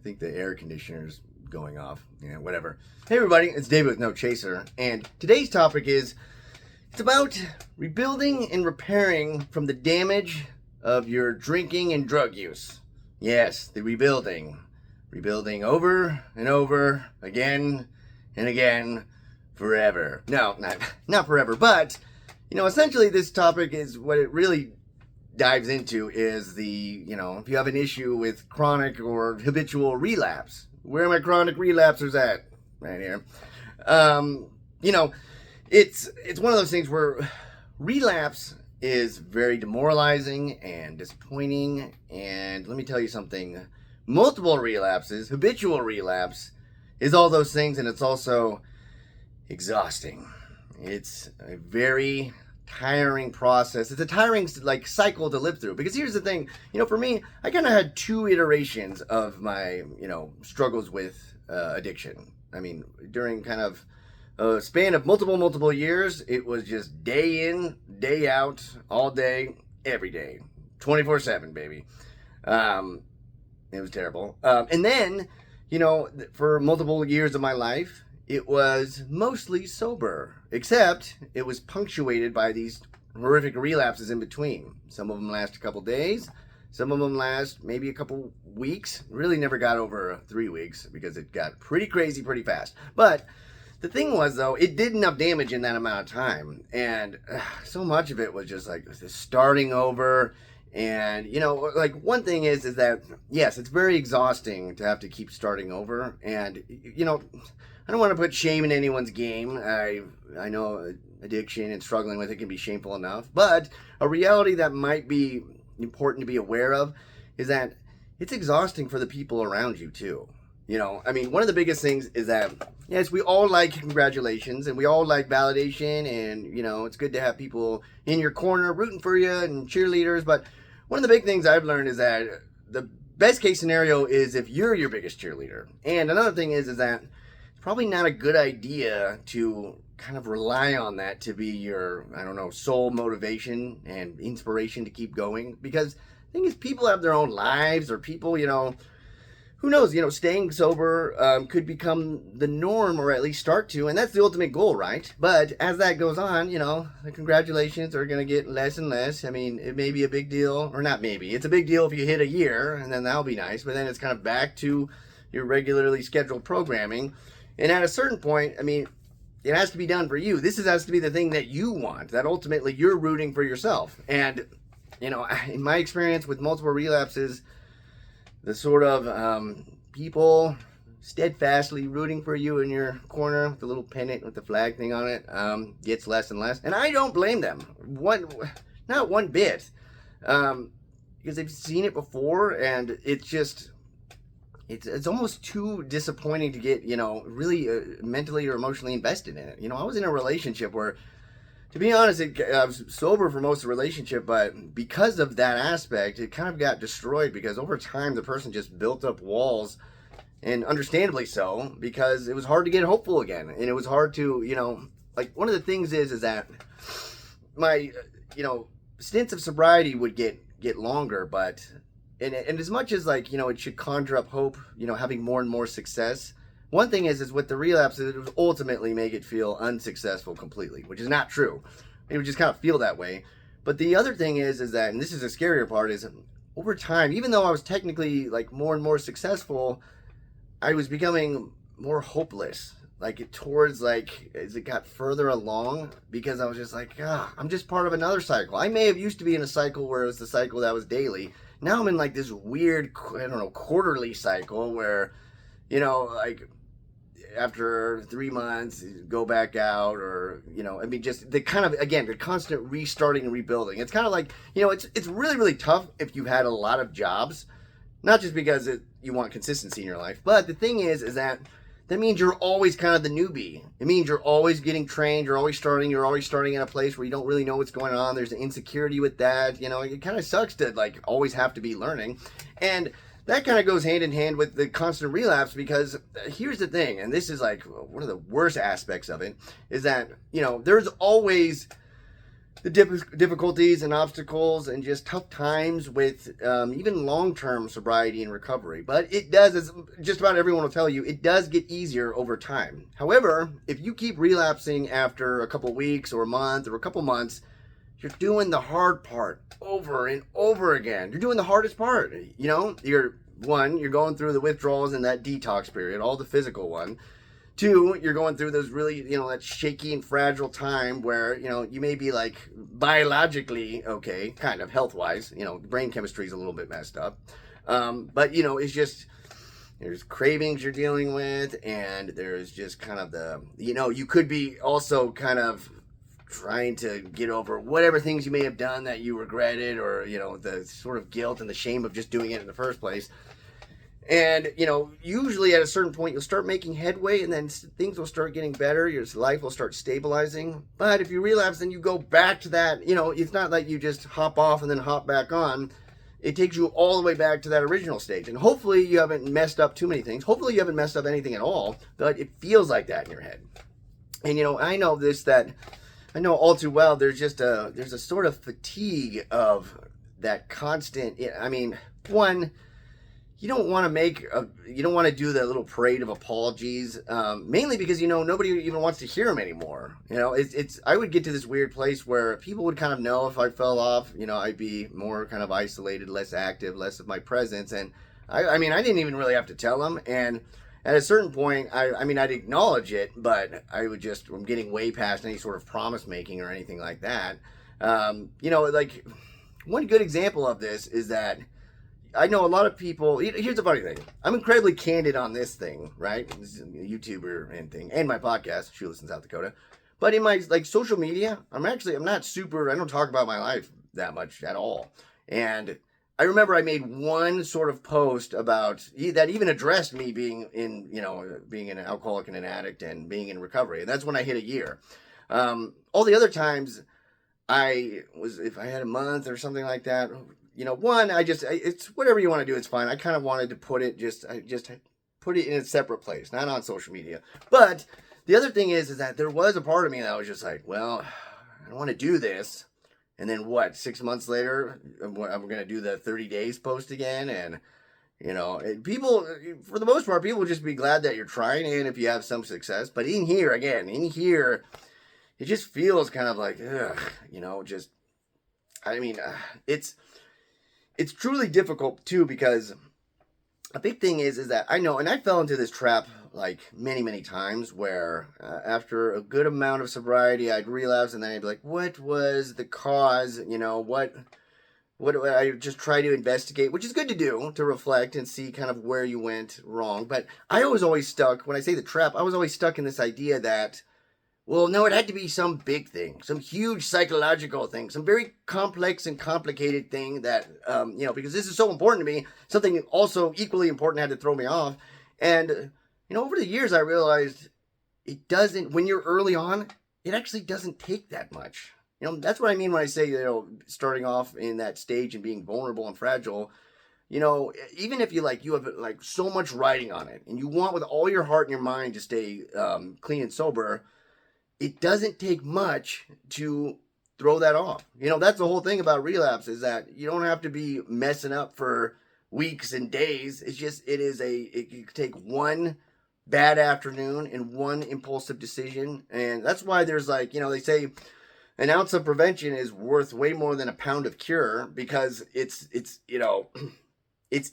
think the air conditioner's going off. Yeah, whatever. Hey everybody, it's David with No Chaser, and today's topic is, it's about rebuilding and repairing from the damage of your drinking and drug use. Yes, the rebuilding. Rebuilding over and over, again and again, forever. No, not forever, but, essentially this topic is what it really dives into is the, if you have an issue with chronic or habitual relapse. Where are my chronic relapsers at? Right here. It's one of those things where relapse is very demoralizing and disappointing. And let me tell you something. Multiple relapses, habitual relapse, is all those things, and it's also exhausting. It's a very tiring process. It's a tiring cycle to live through, because here's the thing, for me, I kind of had two iterations of my struggles with addiction. I mean, during kind of a span of multiple years, it was just day in, day out, all day, every day, 24/7, baby. It was terrible. And then, for multiple years of my life, it was mostly sober, except it was punctuated by these horrific relapses in between. Some of them last a couple days. Some of them last maybe a couple weeks. Really never got over 3 weeks because it got pretty crazy pretty fast. But the thing was, though, it did enough damage in that amount of time. And so much of it was just like starting over. And, one thing is that, yes, it's very exhausting to have to keep starting over. And, I don't want to put shame in anyone's game. I know addiction and struggling with it can be shameful enough. But a reality that might be important to be aware of is that it's exhausting for the people around you, too. One of the biggest things is that, yes, we all like congratulations and we all like validation. And, it's good to have people in your corner rooting for you and cheerleaders. But one of the big things I've learned is that the best case scenario is if you're your biggest cheerleader. And another thing is that it's probably not a good idea to kind of rely on that to be your, sole motivation and inspiration to keep going. Because the thing is, people have their own lives, or people, who knows, staying sober could become the norm, or at least start to, and that's the ultimate goal, right? But as that goes on, the congratulations are going to get less and less. I mean, it may be a big deal, or not maybe. It's a big deal if you hit a year, and then that'll be nice, but then it's kind of back to your regularly scheduled programming. And at a certain point, it has to be done for you. This has to be the thing that you want, that ultimately you're rooting for yourself. And, in my experience with multiple relapses, the sort of people steadfastly rooting for you in your corner with the little pennant with the flag thing on it gets less and less. And I don't blame them. Not one bit. Because they've seen it before, and it's just... It's almost too disappointing to get, really mentally or emotionally invested in it. I was in a relationship where, to be honest, I was sober for most of the relationship, but because of that aspect, it kind of got destroyed because over time the person just built up walls, and understandably so, because it was hard to get hopeful again. And it was hard to, one of the things is that my, stints of sobriety would get longer, but... And as much as it should conjure up hope, having more and more success. One thing is with the relapse, it would ultimately make it feel unsuccessful completely, which is not true. It would just kind of feel that way. But the other thing is that, and this is the scarier part, is over time, even though I was technically more and more successful, I was becoming more hopeless. Towards as it got further along, because I was just I'm just part of another cycle. I may have used to be in a cycle where it was the cycle that was daily. Now I'm in this weird, quarterly cycle where, after 3 months, go back out, or, just the kind of, again, the constant restarting and rebuilding. It's kind of it's really, really tough if you've had a lot of jobs, not just because you want consistency in your life, but the thing is that means you're always kind of the newbie. It means you're always getting trained, you're always starting in a place where you don't really know what's going on. There's an insecurity with that. It kind of sucks to always have to be learning. And that kind of goes hand in hand with the constant relapse, because here's the thing, and this is one of the worst aspects of it, is that, there's always the difficulties and obstacles and just tough times with even long-term sobriety and recovery. But it does, as just about everyone will tell you, it does get easier over time. However, if you keep relapsing after a couple weeks or a month or a couple months, you're doing the hard part over and over again. You're doing the hardest part. You know, you're going through the withdrawals and that detox period, all the physical one. Two, you're going through those really, that shaky and fragile time where, you may be like biologically okay, kind of health-wise, brain chemistry is a little bit messed up. But, it's just, there's cravings you're dealing with, and there's just kind of the, you could be also kind of trying to get over whatever things you may have done that you regretted, or, the sort of guilt and the shame of just doing it in the first place. And, usually at a certain point, you'll start making headway, and then things will start getting better. Your life will start stabilizing. But if you relapse, then you go back to that. It's not like you just hop off and then hop back on. It takes you all the way back to that original stage. And hopefully you haven't messed up too many things. Hopefully you haven't messed up anything at all. But it feels like that in your head. And, I know I know all too well, there's a sort of fatigue of that constant, one, you don't want to do that little parade of apologies, mainly because, nobody even wants to hear them anymore. I would get to this weird place where people would kind of know if I fell off, I'd be more kind of isolated, less active, less of my presence. And I didn't even really have to tell them. And at a certain point, I'd acknowledge it, but I'm getting way past any sort of promise making or anything like that. Like one good example of this is that I know a lot of people. Here's the funny thing. I'm incredibly candid on this thing, right? This is a YouTuber and thing, and my podcast, Shoeless in South Dakota. But in my social media, I'm not super. I don't talk about my life that much at all. And I remember I made one sort of post about that even addressed me being an alcoholic and an addict and being in recovery, and that's when I hit a year. All the other times, if I had a month or something like that. It's whatever you want to do. It's fine. I kind of wanted to put it put it in a separate place, not on social media. But the other thing is that there was a part of me that was just like, well, I don't want to do this. And then 6 months later, I'm going to do the 30 days post again. And, people, for the most part, people will just be glad that you're trying and if you have some success. But in here, it just feels kind of like, it's truly difficult too, because a big thing is that I know, and I fell into this trap like many, many times where after a good amount of sobriety, I'd relapse, and then I'd be like, what was the cause? What I just try to investigate, which is good to do, to reflect and see kind of where you went wrong. But I was always stuck, when I say the trap, I was always stuck in this idea that, well, no, it had to be some big thing, some huge psychological thing, some very complex and complicated thing that, because this is so important to me, something also equally important had to throw me off. And, over the years, I realized when you're early on, it actually doesn't take that much. That's what I mean when I say, starting off in that stage and being vulnerable and fragile. Even if you have so much riding on it and you want with all your heart and your mind to stay clean and sober, it doesn't take much to throw that off. That's the whole thing about relapse, is that you don't have to be messing up for weeks and days. It can take one bad afternoon and one impulsive decision. And that's why there's they say an ounce of prevention is worth way more than a pound of cure, because it's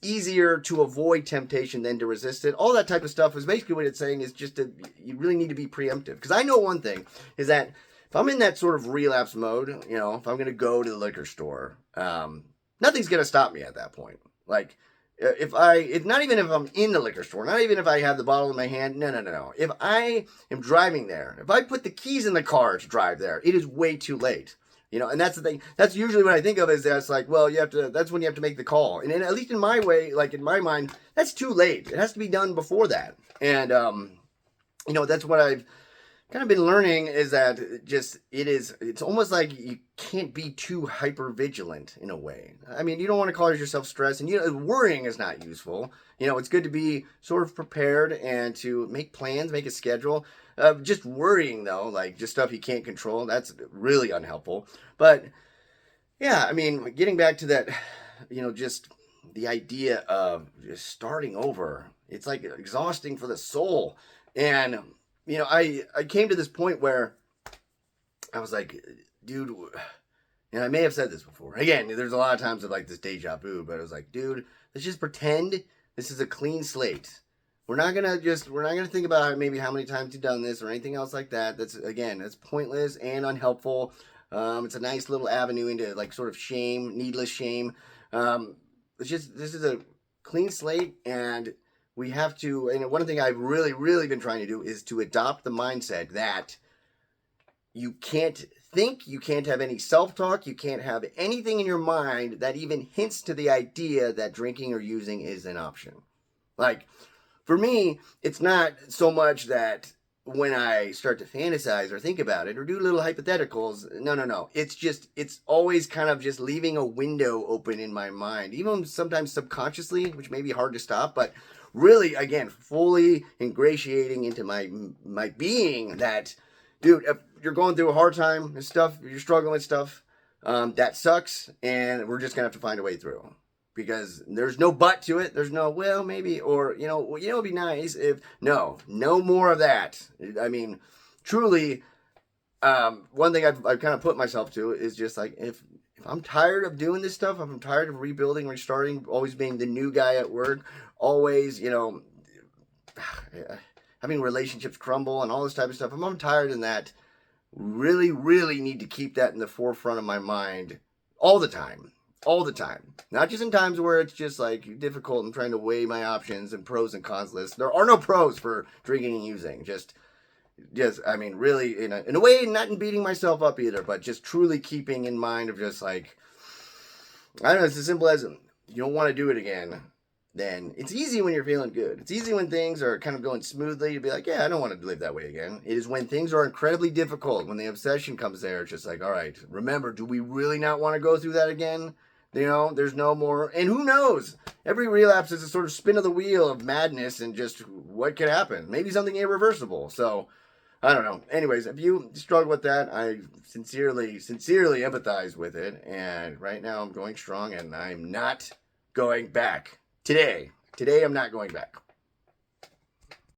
easier to avoid temptation than to resist it. All that type of stuff is basically what it's saying, is you really need to be preemptive. Because I know one thing is that if I'm in that sort of relapse mode, if I'm going to go to the liquor store, nothing's going to stop me at that point. Not even if I'm in the liquor store, not even if I have the bottle in my hand, no. If I am driving there, if I put the keys in the car to drive there, it is way too late. And that's the thing. That's usually what I think of, is that's that's when you have to make the call. And at least in my way, in my mind, that's too late. It has to be done before that. And, that's what I've kind of been learning is that it's almost like you can't be too hyper vigilant in a way. I mean, you don't want to cause yourself stress, and worrying is not useful. It's good to be sort of prepared and to make plans, make a schedule. Just worrying though, like just stuff you can't control, that's really unhelpful. But yeah, I mean, getting back to that, just the idea of just starting over, it's like exhausting for the soul. And I came to this point where I was like, dude, and I may have said this before. Again, there's a lot of times of like this deja vu, but I was like, dude, let's just pretend this is a clean slate. We're not gonna think about maybe how many times you've done this or anything else like that. That's pointless and unhelpful. It's a nice little avenue into like sort of shame, needless shame. This is a clean slate, and we have to. And one thing I've really, really been trying to do is to adopt the mindset that you can't think, you can't have any self-talk, you can't have anything in your mind that even hints to the idea that drinking or using is an option. Like, for me, it's not so much that when I start to fantasize or think about it or do little hypotheticals, no. It's always kind of just leaving a window open in my mind, even sometimes subconsciously, which may be hard to stop, but really, again, fully ingratiating into my being that, dude, if you're going through a hard time and stuff, you're struggling with stuff, that sucks, and we're just going to have to find a way through. Because there's no but to it. There's no, well, maybe, or, it'd be nice if, no more of that. I mean, truly, one thing I've kind of put myself to is just like, if I'm tired of doing this stuff, if I'm tired of rebuilding, restarting, always being the new guy at work, always, having relationships crumble and all this type of stuff, if I'm tired of that, really, really need to keep that in the forefront of my mind all the time. All the time. Not just in times where it's just like difficult and trying to weigh my options and pros and cons list. There are no pros for drinking and using. Just I mean, really, in a way, not in beating myself up either, but just truly keeping in mind of just like, I don't know, it's as simple as you don't want to do it again. Then it's easy when you're feeling good. It's easy when things are kind of going smoothly to be like, yeah, I don't want to live that way again. It is when things are incredibly difficult, when the obsession comes there, it's just like, all right, remember, do we really not want to go through that again? There's no more, and who knows? Every relapse is a sort of spin of the wheel of madness and just what could happen. Maybe something irreversible. So, I don't know. Anyways, if you struggle with that, I sincerely empathize with it. And right now I'm going strong and I'm not going back. Today I'm not going back.